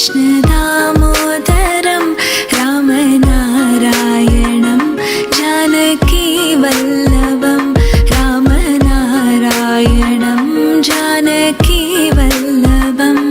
कृष्ण दामोदरं रामनारायणं जानकी वल्लभं रामनारायणं जानकी वल्लभम्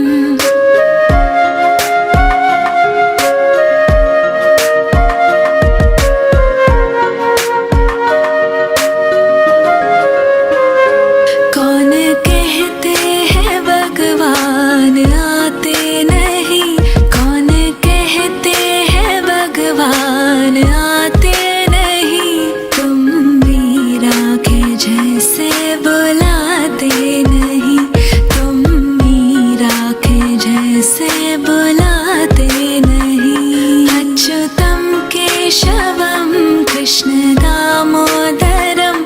कृष्ण दामोदरं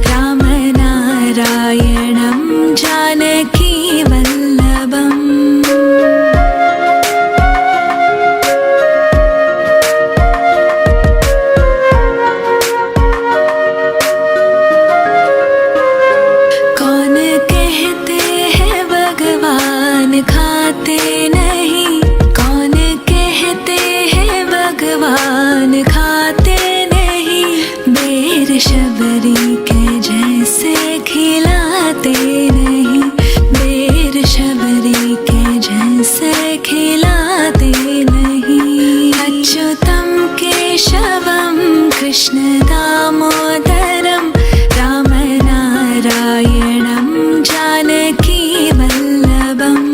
रामनारायणं जानकी वल्लभम् कौन कहते हैं भगवान खाते नहीं, कौन कहते हैं भगवान खाते बेर शबरी के जैसे खिलाते नहीं, बेर शबरी के जैसे खिलाते नहीं। अच्युतं केशवं कृष्ण दामोदरं रामनारायणं जानकी वल्लभम्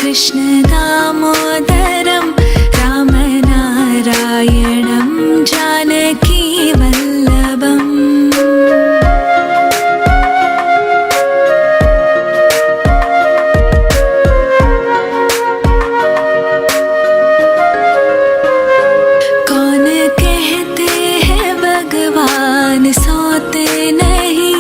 कृष्ण दामोदरं रामनारायणं जानकी वल्लभम् कौन कहते हैं भगवान सोते नहीं,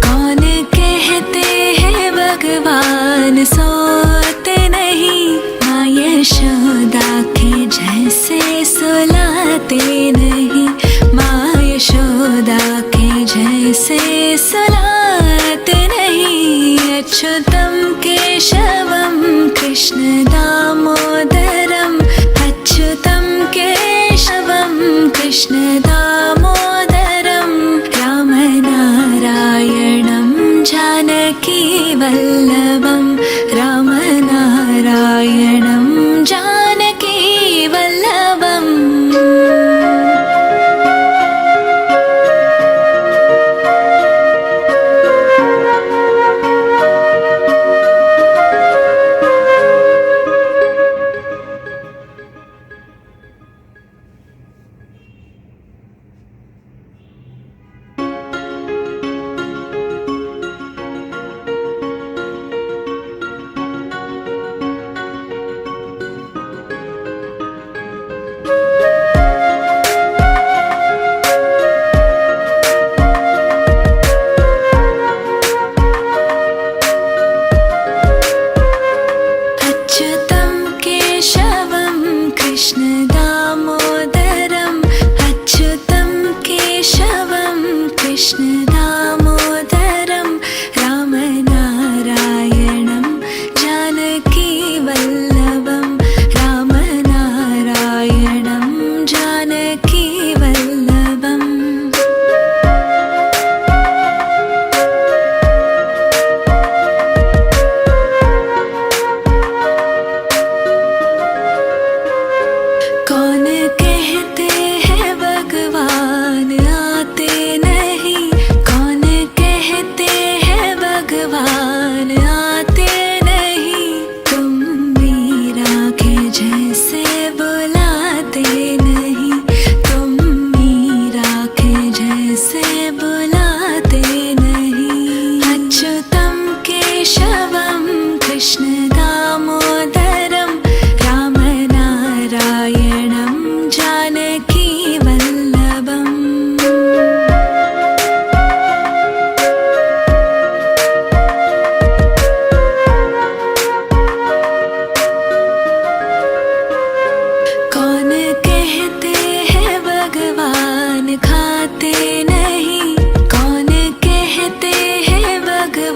कौन कहते हैं भगवान सोते नहीं। माँ यशोदा के जैसे सुलाते नहीं, माँ यशोदा के जैसे सुलाते नहीं। अच्युतं केशवं कृष्ण दामोदरं, अच्युतं केशवं कृष्ण दामोदरं रामनारायणं जानकी वल्लभं रामनारायणं जानकी वल्लभम्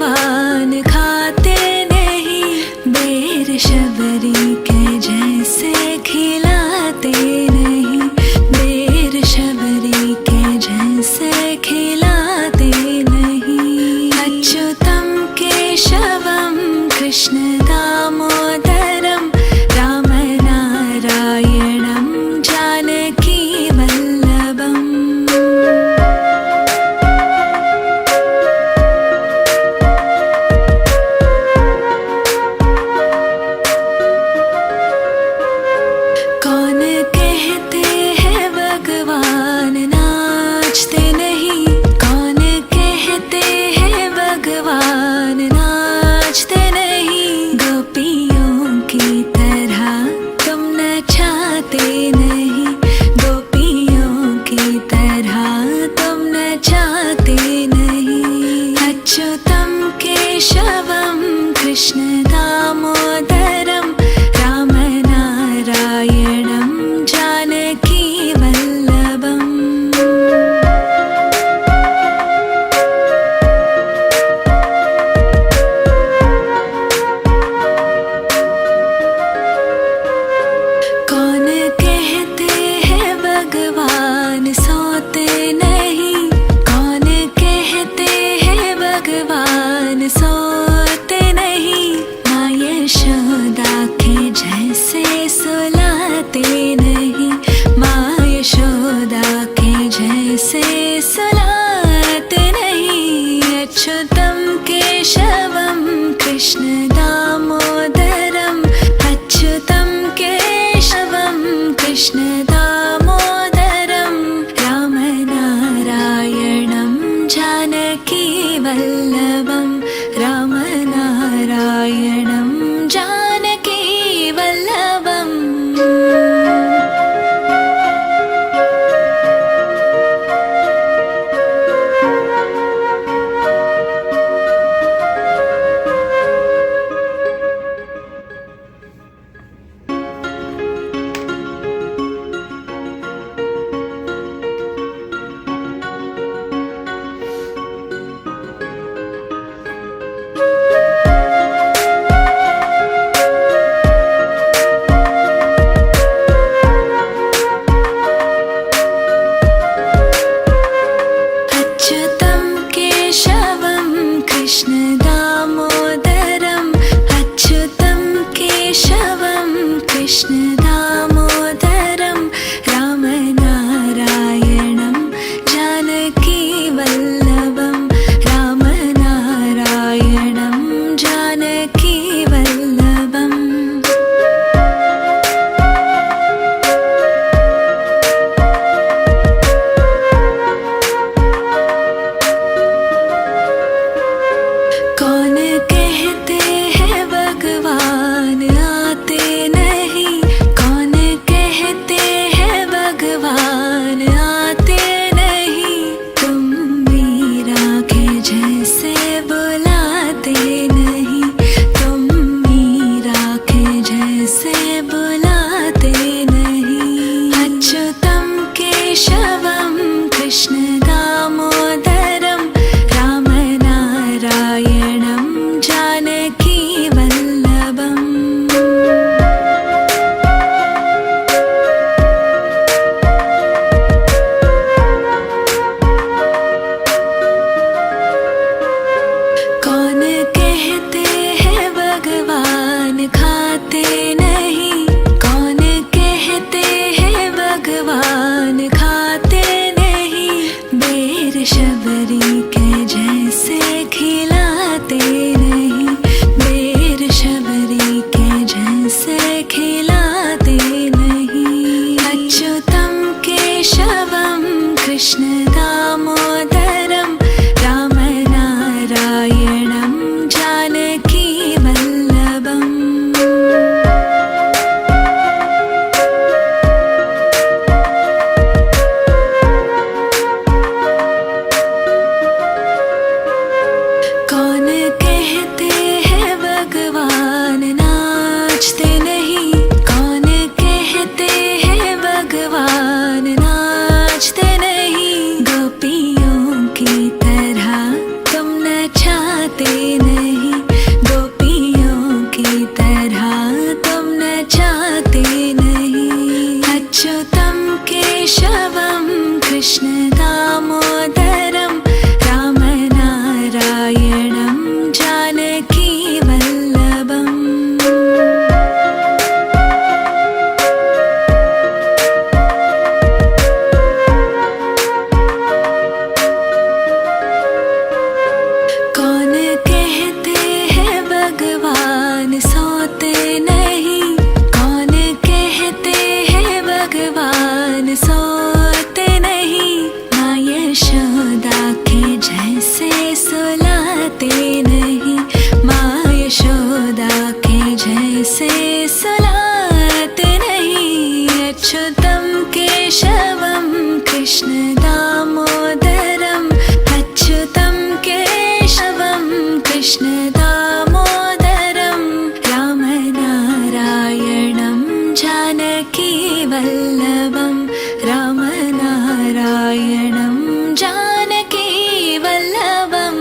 भगवान खाते नहीं, बेर शबरी के जैसे खिलाते नहीं, बेर शबरी के जैसे खिलाते नहीं। अच्युतं केशवं कृष्ण दामोदरं राम नारायणं जानकी वल्लभम्। कौन कहते हैं भगवान नाचते नहीं, कौन कहते हैं भगवान नाचते नहीं। गोपियों की तरह तुम नचाते नहीं, गोपियों की तरह तुम नचाते नहीं। अच्युतं केशवं कृष्ण दामोदरं राम नारायणं जानकी वल्लभम्। कौन कहते हैं भगवान सोते नहीं, कौन कहते हैं भगवान सोते नहीं। माँ यशोदा के जैसे सुलाते नहीं, माँ यशोदा के जैसे सुलाते नहीं। अच्युतं केशवं कृष्ण दामोदरं, अच्युतं केशवं कृष्ण दामोदरं राम नारायणं जानकी वल्लभं, राम नारायणं जानकी वल्लभम्। अच्युतं केशवं कृष्ण दामोदरं, अच्युतं केशवं कृष्ण दामोदरं राम नारायणं जानकी वल्लभं, राम नारायणं जानकी वल्लभम्। कौन कहते हैं भगवान आते नहीं, कौन कहते हैं भगवान आते नहीं। तुम मीरा के जैसे बुलाते नहीं, तुम मीरा के जैसे बुलाते नहीं। अच्युतं केशवं कृष्ण दामोदरं राम नारायणं जानकी वल्लभम्। कौन कहते हैं भगवान खाते नहीं, कौन कहते हैं भगवान खाते नहीं। बेर शबरी के जैसे खिलाते नहीं, बेर शबरी के जैसे खिलाते नहीं। अच्युतं केशवं कृष्ण दामोदरं राम नारायणं जानकी वल्लभम्। कौन कहते हैं भगवान नाचते नहीं, कौन कहते हैं भगवान नाचते नहीं। गोपियों की तरह तुम नचाते जाते नहीं, गोपियों की तरह तुम नचाते नहीं। अच्युतम केशवम कृष्ण दामोदरम राम नारायणम जानकी वल्लभम। कौन कहते हैं भगवान सोते नहीं, कौन कहते हैं भगवान सोते नहीं। माँ यशोदा के जैसे सुलाते नहीं, माँ यशोदा के जैसे सुलाते नहीं। अच्युतम केशवम कृष्ण दामोदरम, अच्युतम केशवम कृष्ण दामोदरम राम नारायणम जानकी वल्लभम, राम नारायणम जानकी वल्लभम।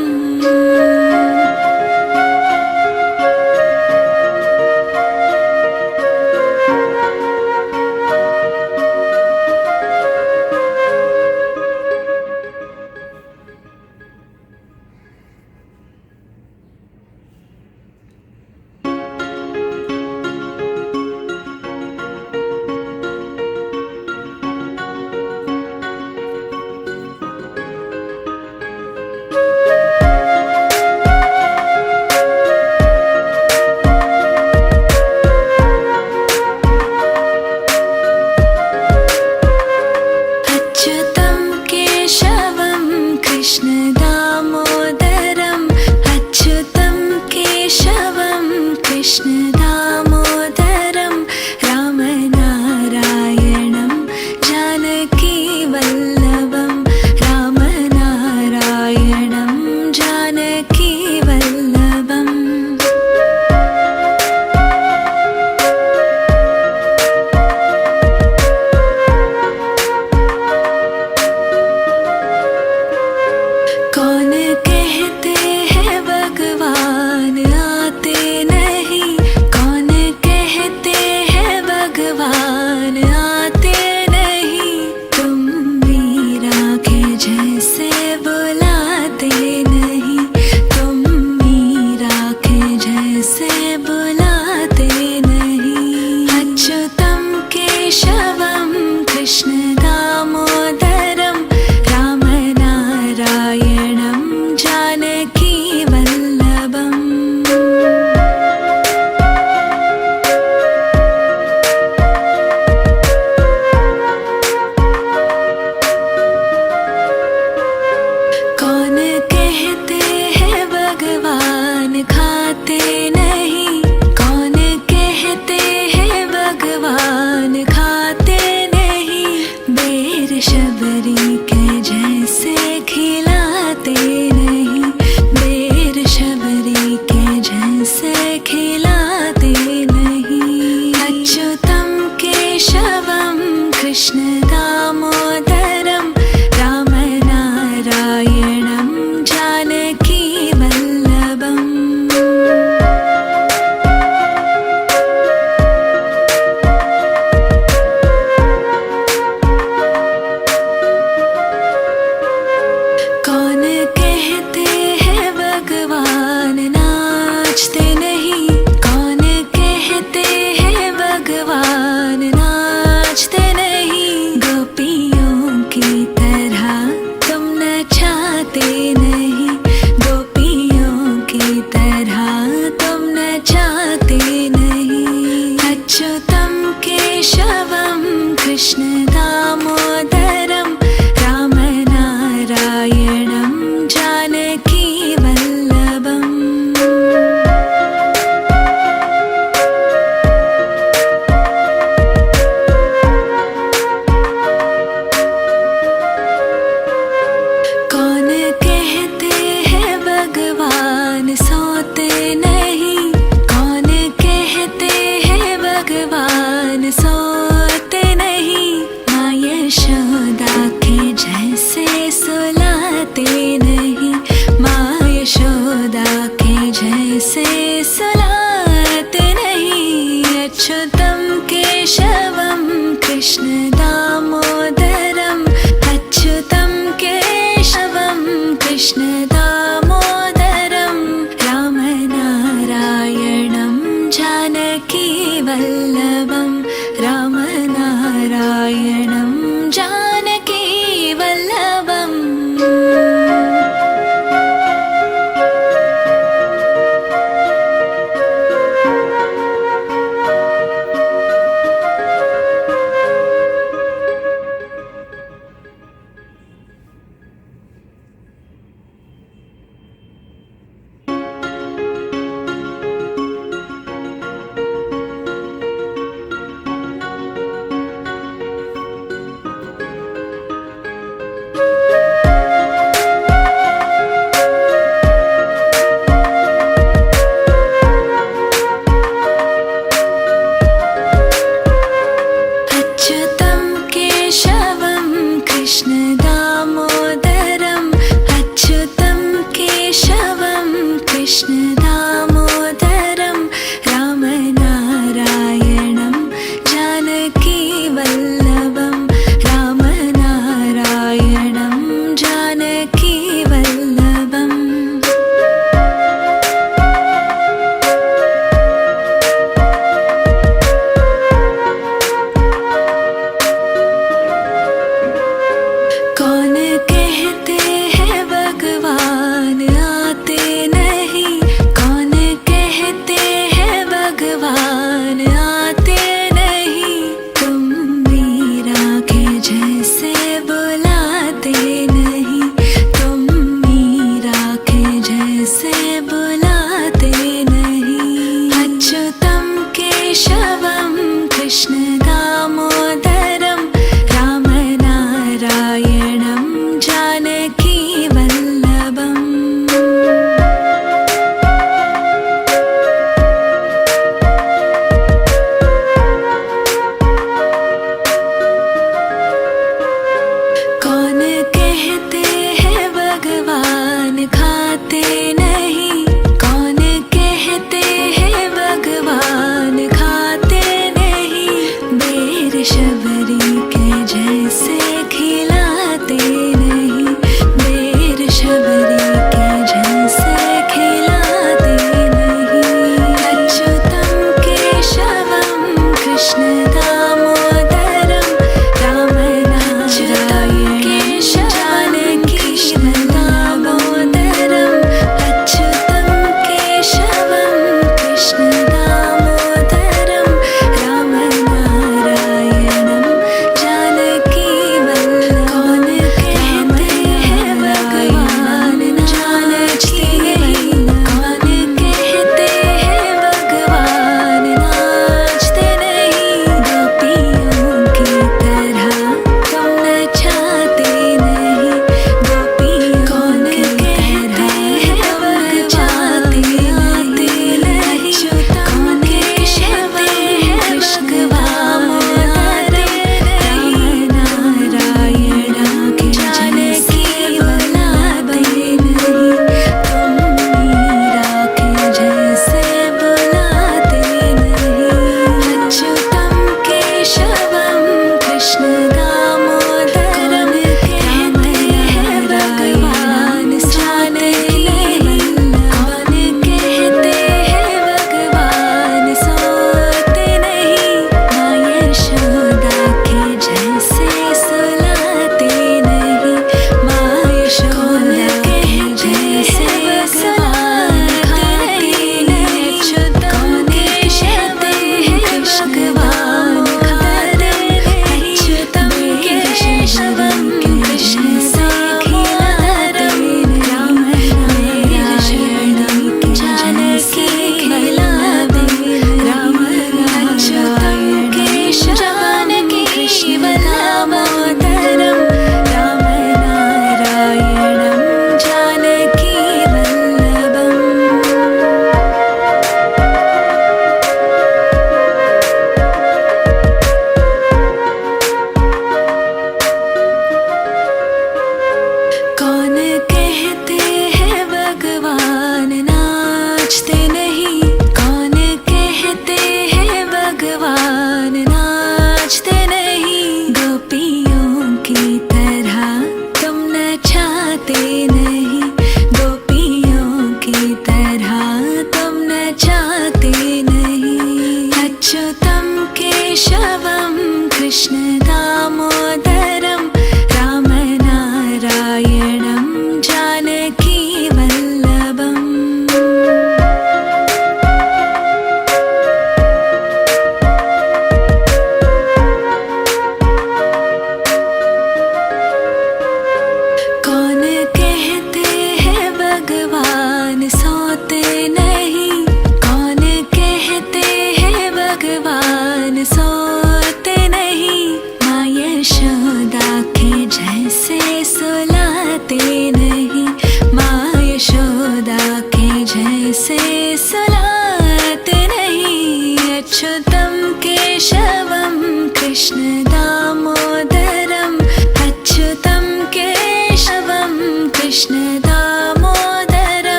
अच्युतं केशवं कृष्ण दामोदरम् अच्युतं केशवं कृष्ण दामोदरं रामनारायणं जानकी वल्लभं रामनारायणं जानकी वल्लभम् अच्युतं केशवं कृष्ण दामोदरम् अच्युतं केशवं कृष्ण दामोदरं रामनारायणं जानकी वल्लभं रामनारायणं जानकी वल्लभम् कौन कहते हैं भगवान आते नहीं कौन कहते हैं भगवान आते नहीं तुम मीरा के जैसे बुलाते नहीं तुम मीरा के जैसे बुलाते